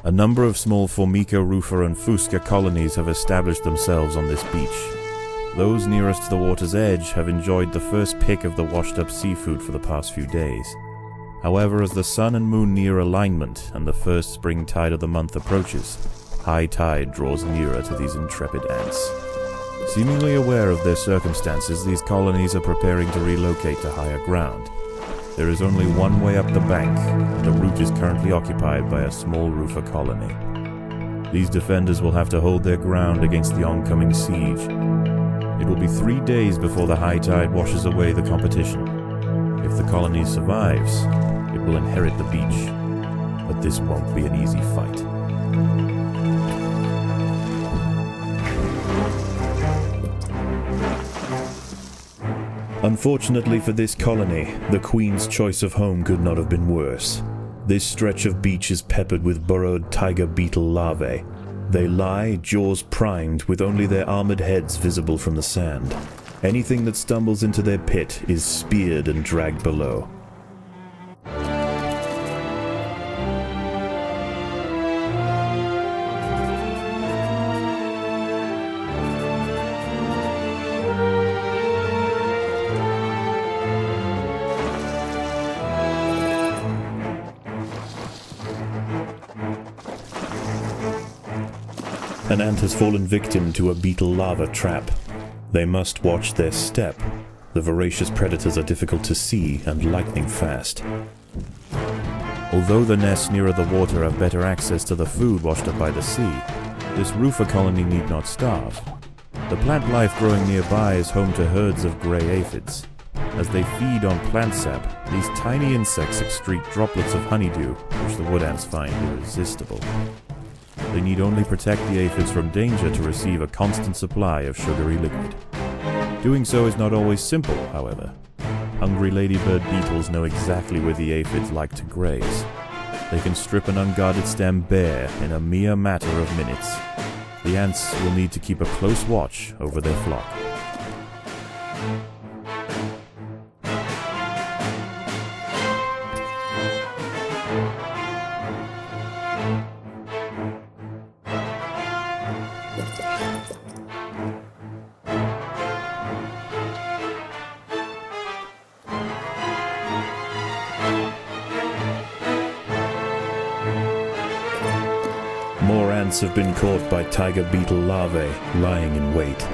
A number of small Formica, Rufa, and Fusca colonies have established themselves on this beach. Those nearest to the water's edge have enjoyed the first pick of the washed-up seafood for the past few days. However, as the sun and moon near alignment and the first spring tide of the month approaches, high tide draws nearer to these intrepid ants. Seemingly aware of their circumstances, these colonies are preparing to relocate to higher ground. There is only one way up the bank, and the route is currently occupied by a small Rufa colony. These defenders will have to hold their ground against the oncoming siege. It will be 3 days before the high tide washes away the competition. If the colony survives, it will inherit the beach. But this won't be an easy fight. Unfortunately for this colony, the Queen's choice of home could not have been worse. This stretch of beach is peppered with burrowed tiger beetle larvae. They lie, jaws primed, with only their armoured heads visible from the sand. Anything that stumbles into their pit is speared and dragged below. An ant has fallen victim to a beetle larva trap. They must watch their step. The voracious predators are difficult to see and lightning fast. Although the nests nearer the water have better access to the food washed up by the sea, this Rufa colony need not starve. The plant life growing nearby is home to herds of grey aphids. As they feed on plant sap, these tiny insects excrete droplets of honeydew, which the wood ants find irresistible. They need only protect the aphids from danger to receive a constant supply of sugary liquid. Doing so is not always simple, however. Hungry ladybird beetles know exactly where the aphids like to graze. They can strip an unguarded stem bare in a mere matter of minutes. The ants will need to keep a close watch over their flock. More ants have been caught by tiger beetle larvae lying in wait.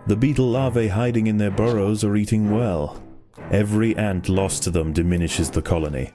The beetle larvae hiding in their burrows are eating well. Every ant lost to them diminishes the colony.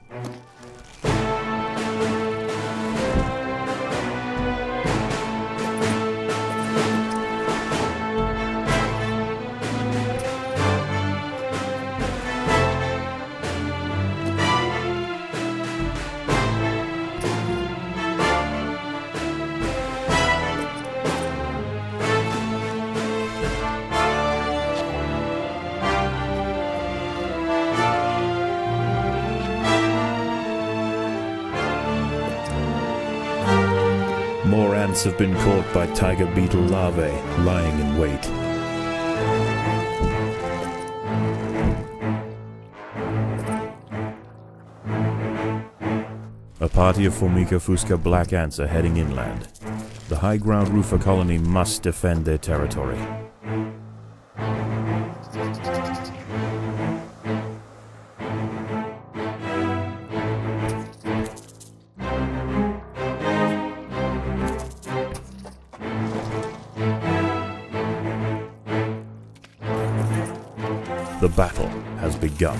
More ants have been caught by tiger beetle larvae lying in wait. A party of Formica Fusca black ants are heading inland. The high ground Rufa colony must defend their territory. The battle has begun.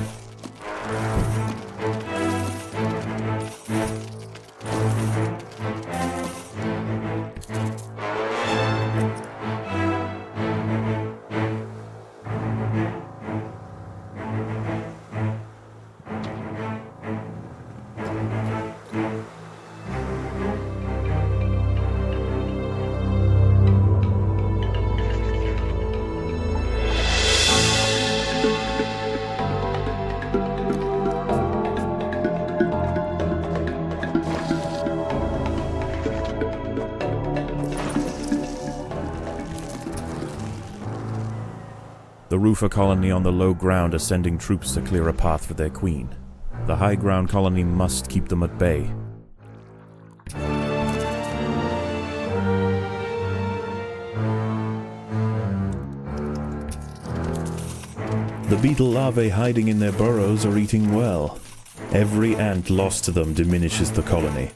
The Rufa colony on the low ground are sending troops to clear a path for their queen. The high ground colony must keep them at bay. The beetle larvae hiding in their burrows are eating well. Every ant lost to them diminishes the colony.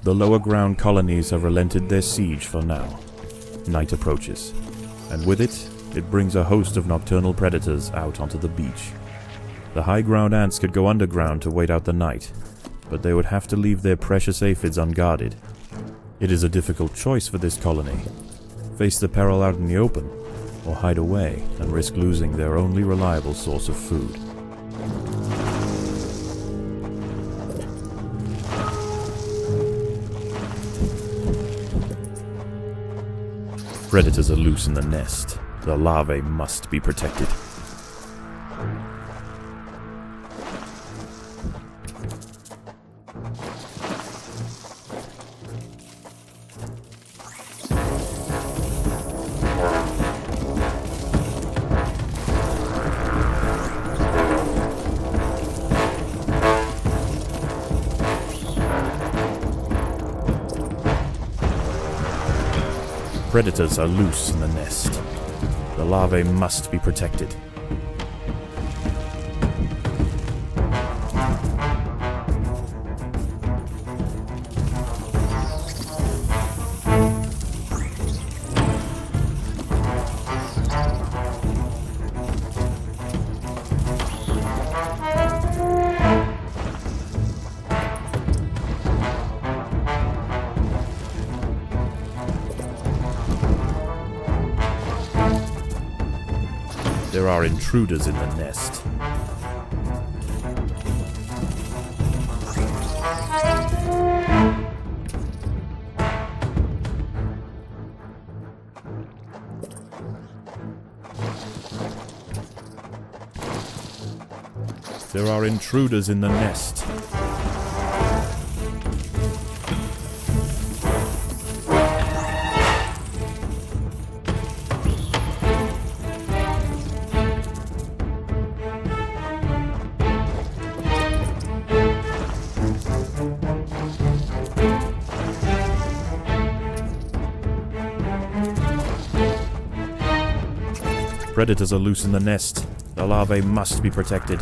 The lower ground colonies have relented their siege for now. Night approaches, and with it, it brings a host of nocturnal predators out onto the beach. The high ground ants could go underground to wait out the night, but they would have to leave their precious aphids unguarded. It is a difficult choice for this colony. Face the peril out in the open, or hide away and risk losing their only reliable source of food. Predators are loose in the nest. The larvae must be protected. Predators are loose in the nest. The larvae must be protected. There are intruders in the nest. There are intruders in the nest. Predators are loose in the nest. The larvae must be protected.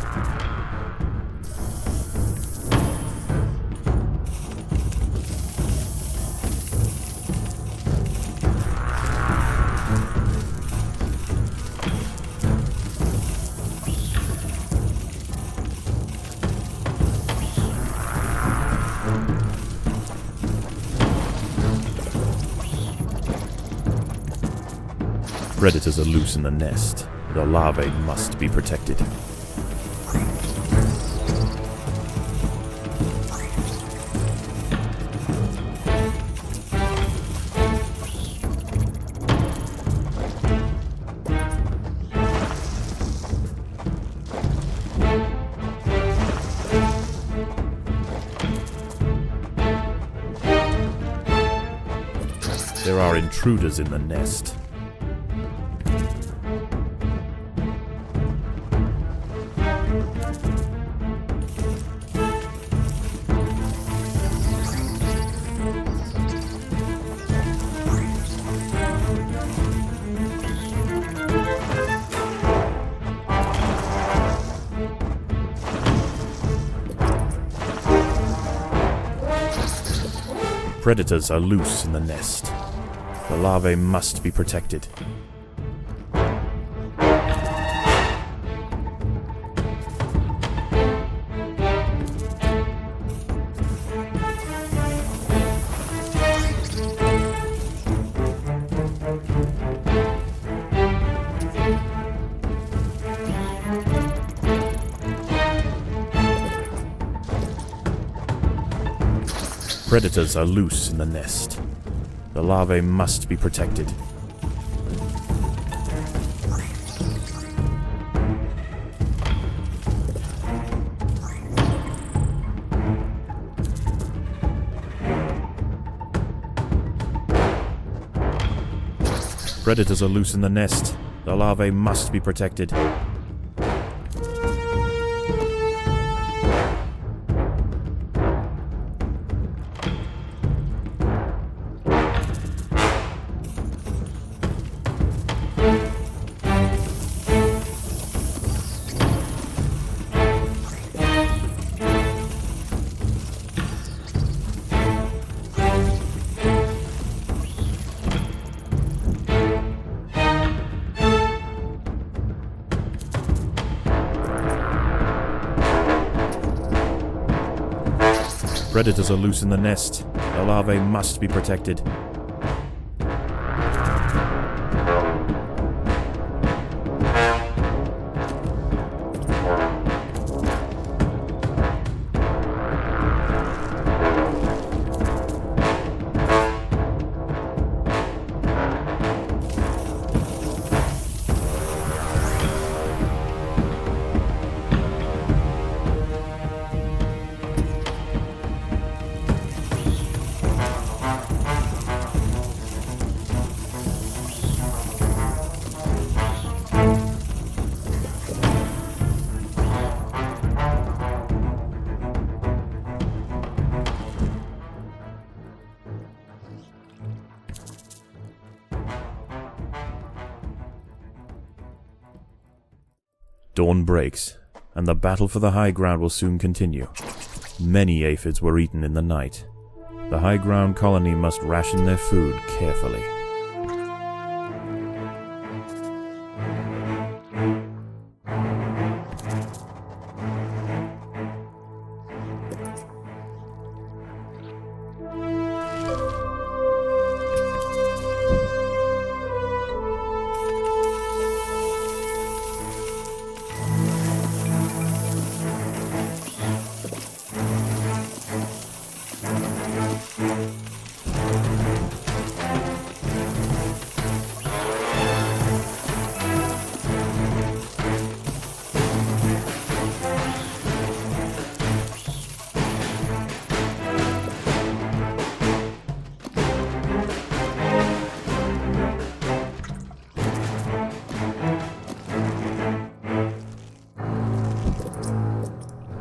Predators are loose in the nest. The larvae must be protected. There are intruders in the nest. Predators are loose in the nest. The larvae must be protected. Predators are loose in the nest. The larvae must be protected. Predators are loose in the nest. The larvae must be protected. Predators are loose in the nest. The larvae must be protected. Dawn breaks, and the battle for the high ground will soon continue. Many aphids were eaten in the night. The high ground colony must ration their food carefully.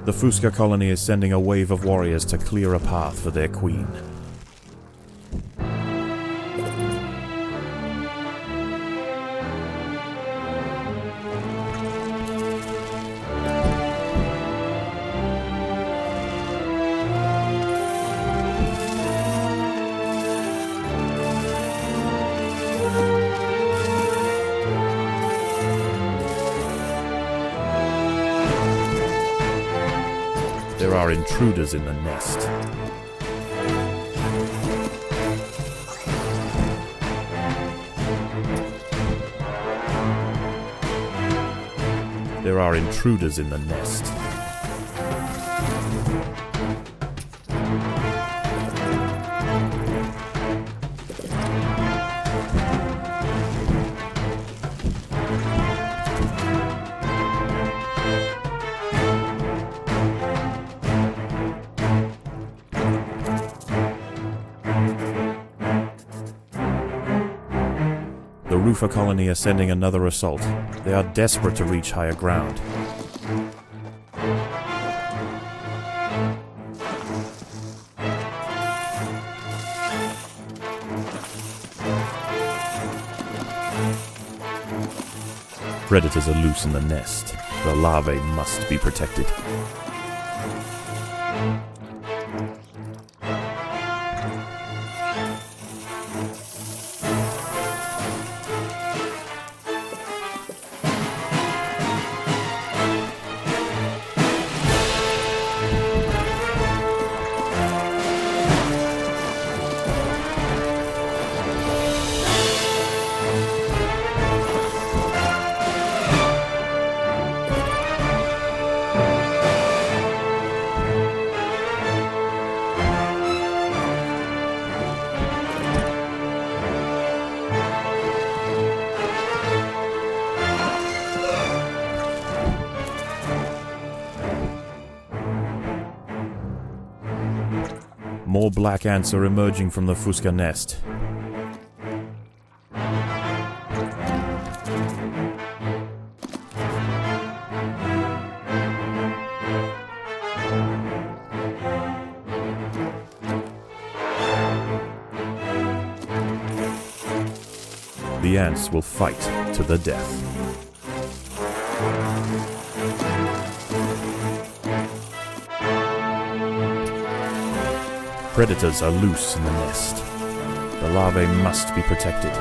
The Fusca colony is sending a wave of warriors to clear a path for their queen. There are intruders in the nest. There are intruders in the nest. The Rufa colony are sending another assault. They are desperate to reach higher ground. Predators are loose in the nest. The larvae must be protected. More black ants are emerging from the Fusca nest. The ants will fight to the death. Predators are loose in the nest. The larvae must be protected.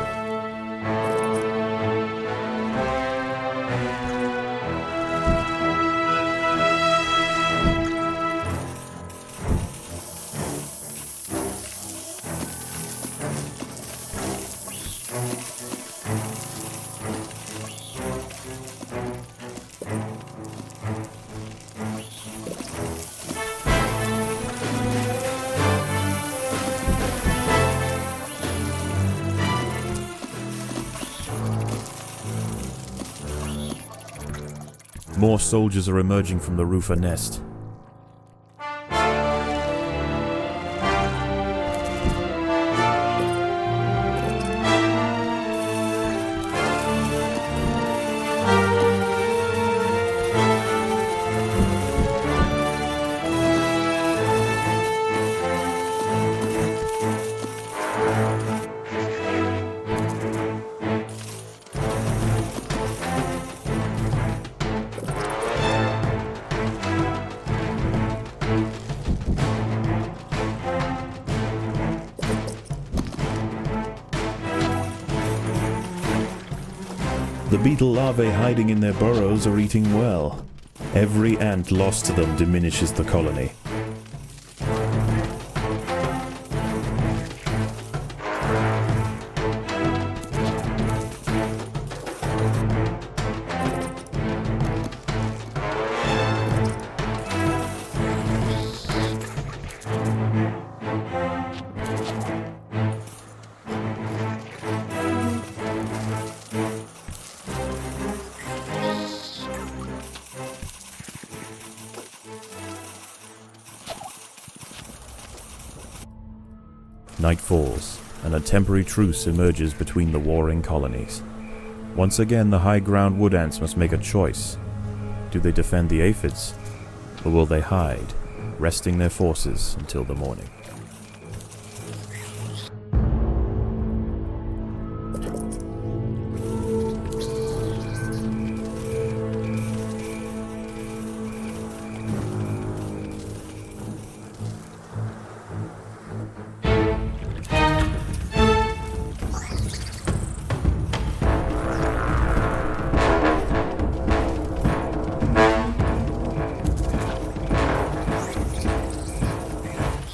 More soldiers are emerging from the Rufa nest. The beetle larvae hiding in their burrows are eating well. Every ant lost to them diminishes the colony. Night falls, and a temporary truce emerges between the warring colonies. Once again, the high-ground wood ants must make a choice. Do they defend the aphids, or will they hide, resting their forces until the morning?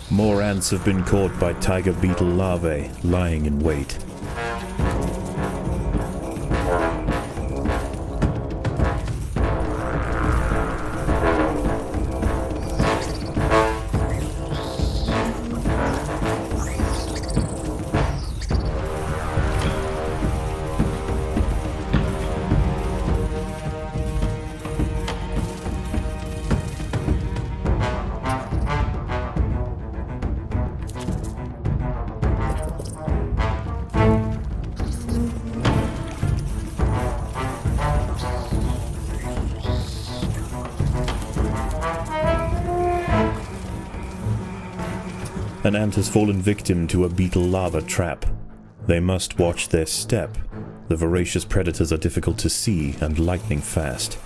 More ants have been caught by tiger beetle larvae, lying in wait. An ant has fallen victim to a beetle larva trap. They must watch their step. The voracious predators are difficult to see and lightning fast.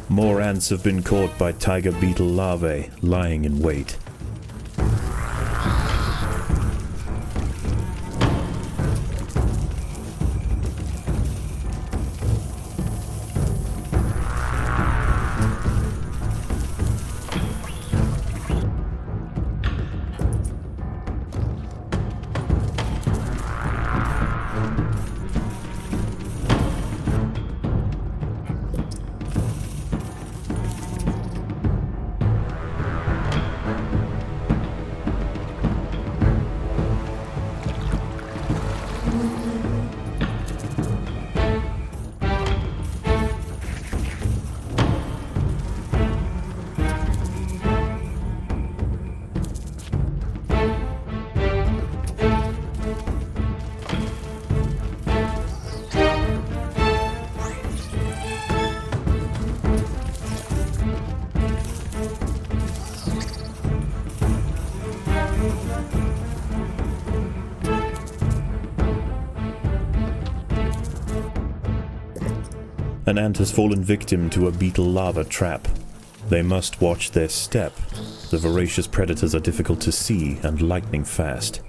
More ants have been caught by tiger beetle larvae lying in wait. An ant has fallen victim to a beetle larva trap. They must watch their step. The voracious predators are difficult to see and lightning fast.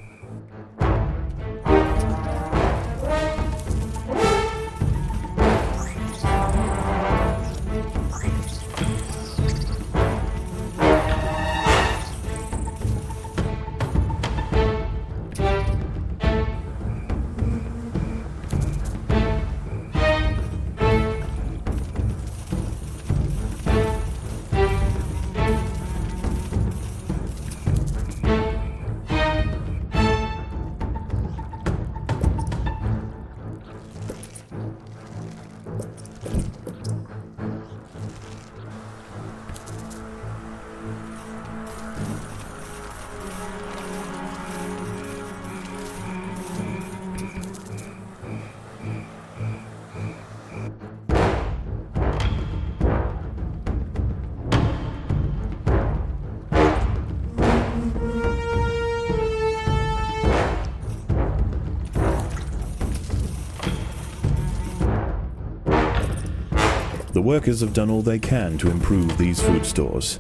The workers have done all they can to improve these food stores.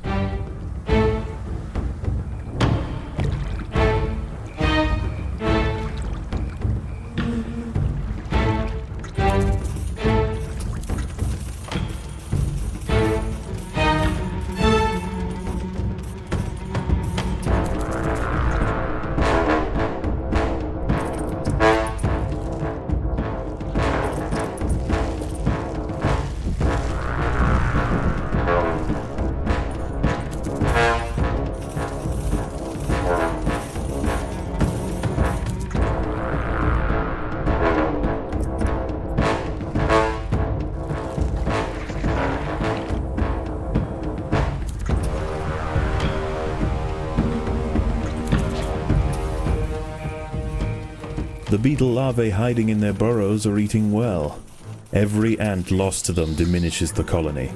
The beetle larvae hiding in their burrows are eating well. Every ant lost to them diminishes the colony.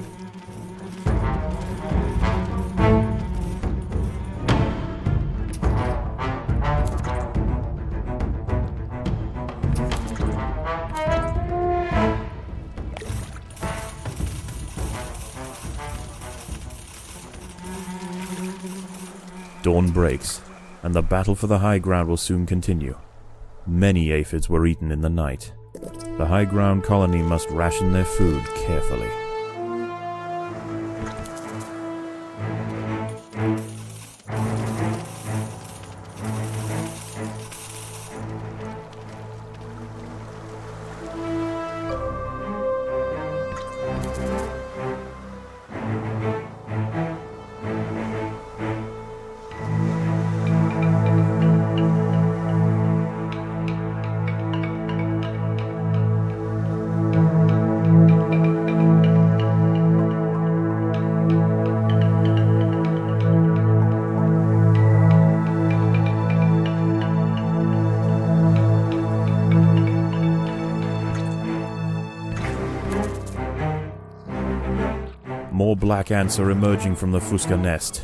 Dawn breaks, and the battle for the high ground will soon continue. Many aphids were eaten in the night. The high ground colony must ration their food carefully. More black ants are emerging from the Fusca nest.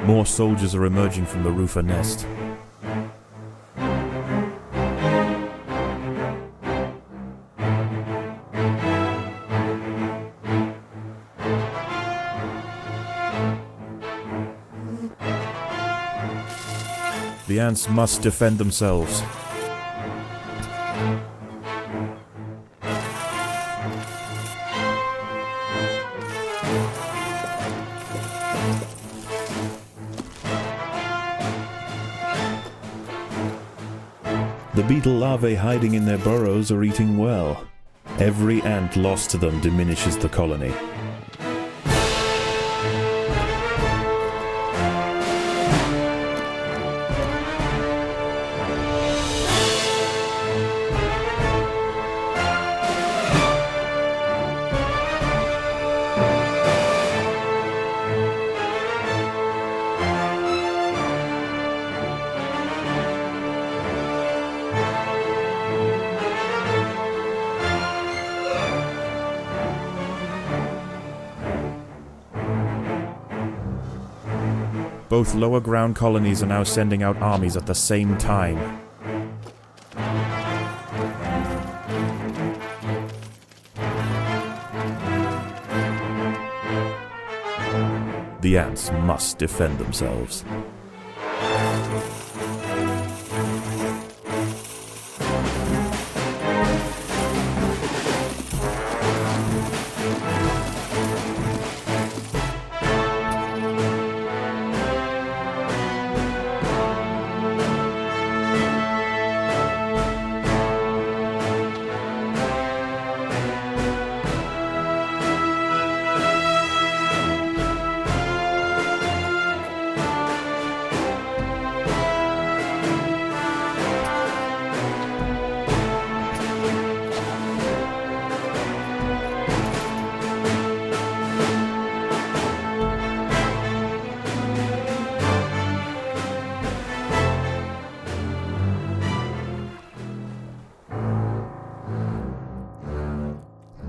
More soldiers are emerging from the Rufa nest. The ants must defend themselves. The beetle larvae hiding in their burrows are eating well. Every ant lost to them diminishes the colony. Both lower ground colonies are now sending out armies at the same time. The ants must defend themselves.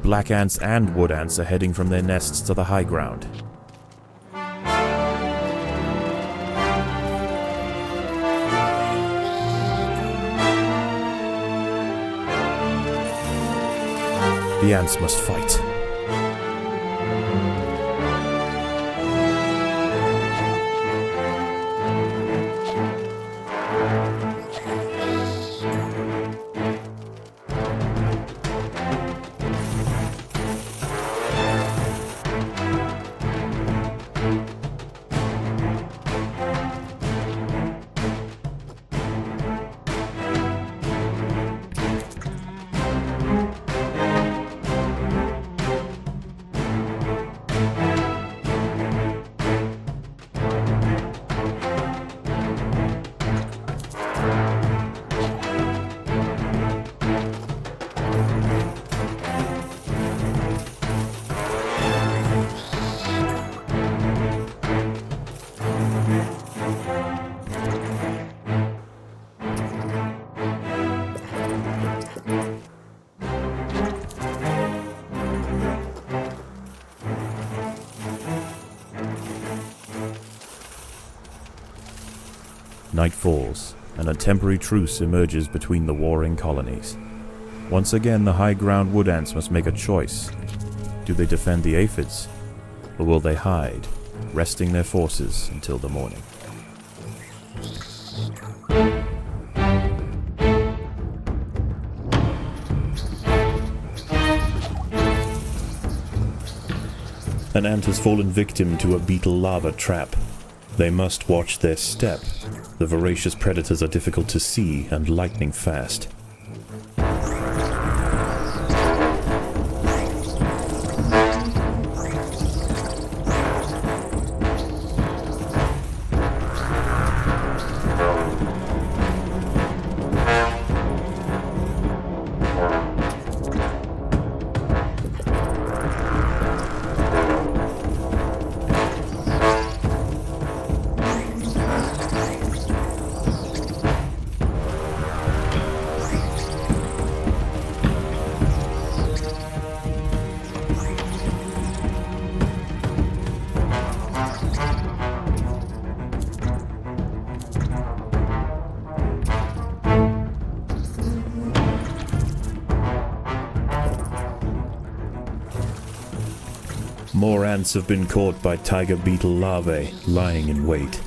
Black ants and wood ants are heading from their nests to the high ground. The ants must fight. Night falls. and a temporary truce emerges between the warring colonies. Once again, the high-ground wood ants must make a choice. Do they defend the aphids, or will they hide, resting their forces until the morning? An ant has fallen victim to a beetle larva trap. They must watch their step. The voracious predators are difficult to see and lightning fast. More ants have been caught by tiger beetle larvae lying in wait.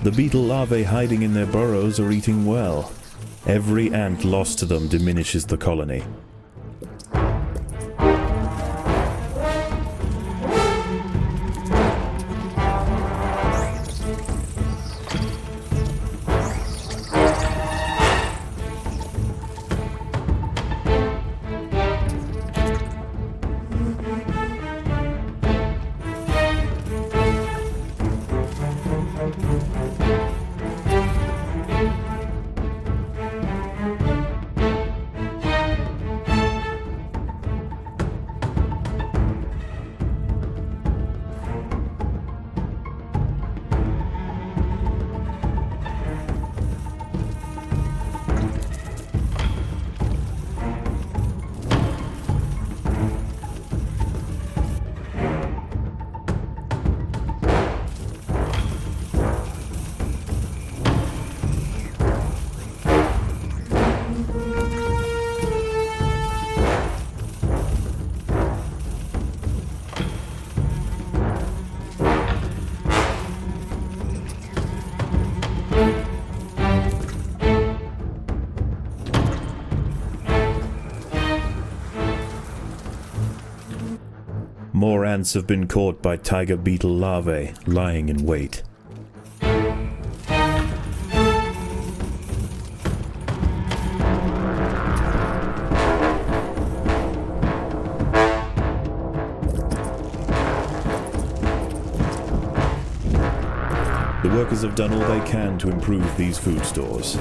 The beetle larvae hiding in their burrows are eating well. Every ant lost to them diminishes the colony. More ants have been caught by tiger beetle larvae, lying in wait. The workers have done all they can to improve these food stores.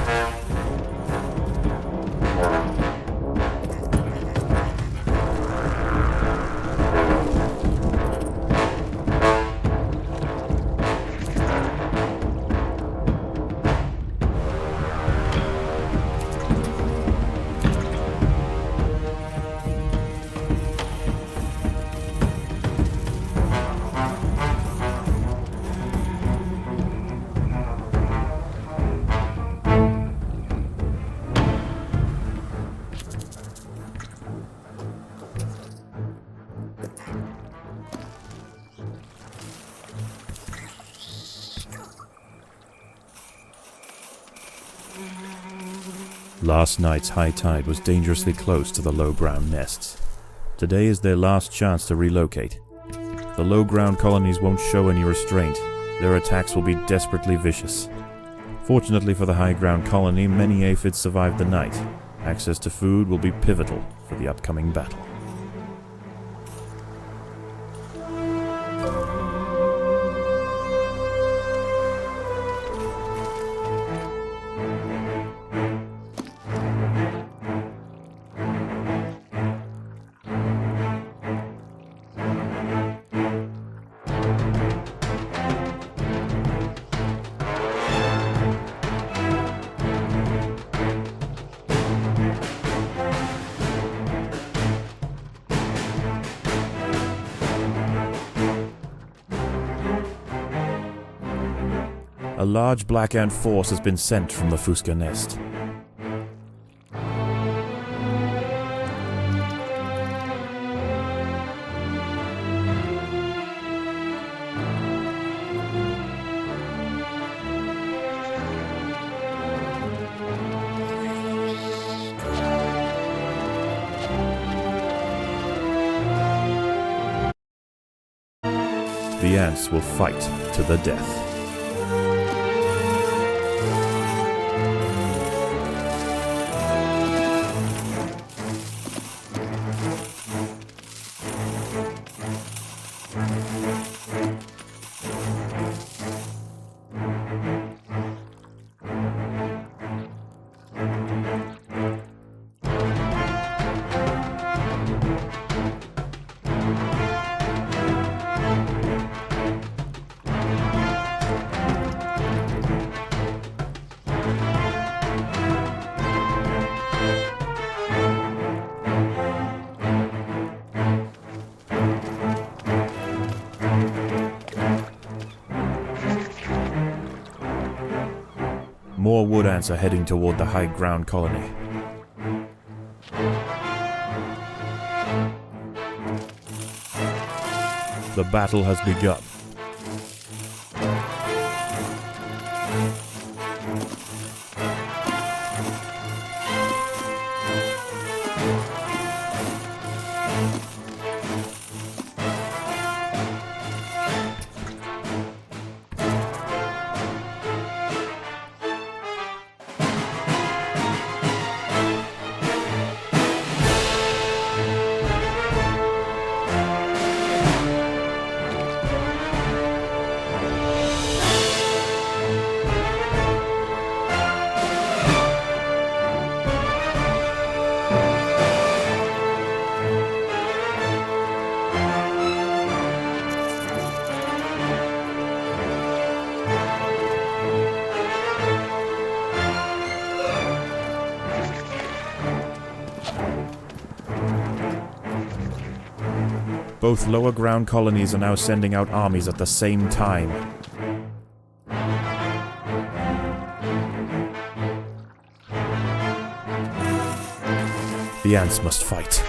Last night's high tide was dangerously close to the low ground nests. Today is their last chance to relocate. The low ground colonies won't show any restraint. Their attacks will be desperately vicious. Fortunately for the high ground colony, many aphids survived the night. Access to food will be pivotal for the upcoming battle. A large black ant force has been sent from the Fusca nest. The ants will fight to the death. More wood ants are heading toward the high ground colony. The battle has begun. Both lower ground colonies are now sending out armies at the same time. The ants must fight.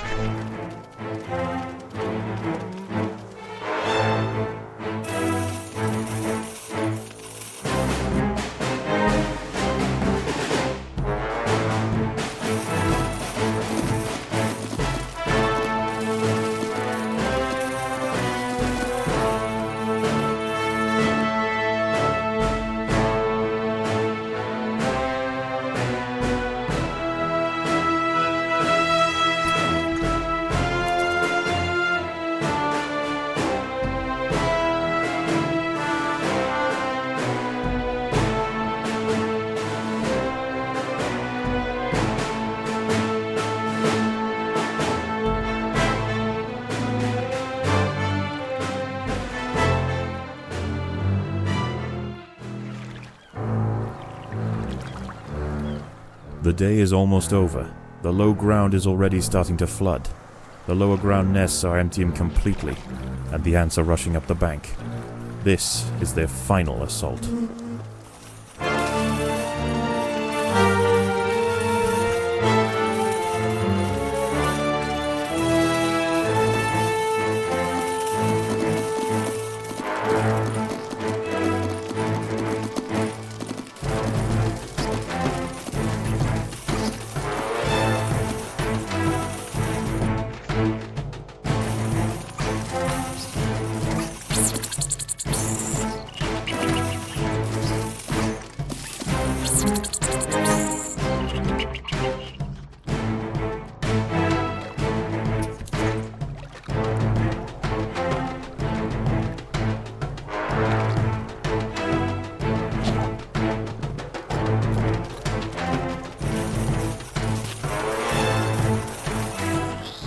The day is almost over. The low ground is already starting to flood. The lower ground nests are emptying completely, and the ants are rushing up the bank. This is their final assault.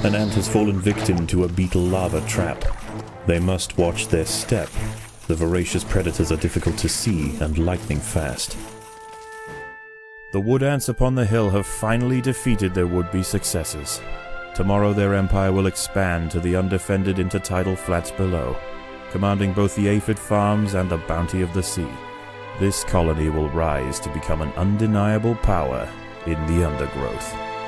An ant has fallen victim to a beetle larva trap. They must watch their step. The voracious predators are difficult to see and lightning fast. The wood ants upon the hill have finally defeated their would-be successors. Tomorrow their empire will expand to the undefended intertidal flats below, commanding both the aphid farms and the bounty of the sea. This colony will rise to become an undeniable power in the Undergrowth.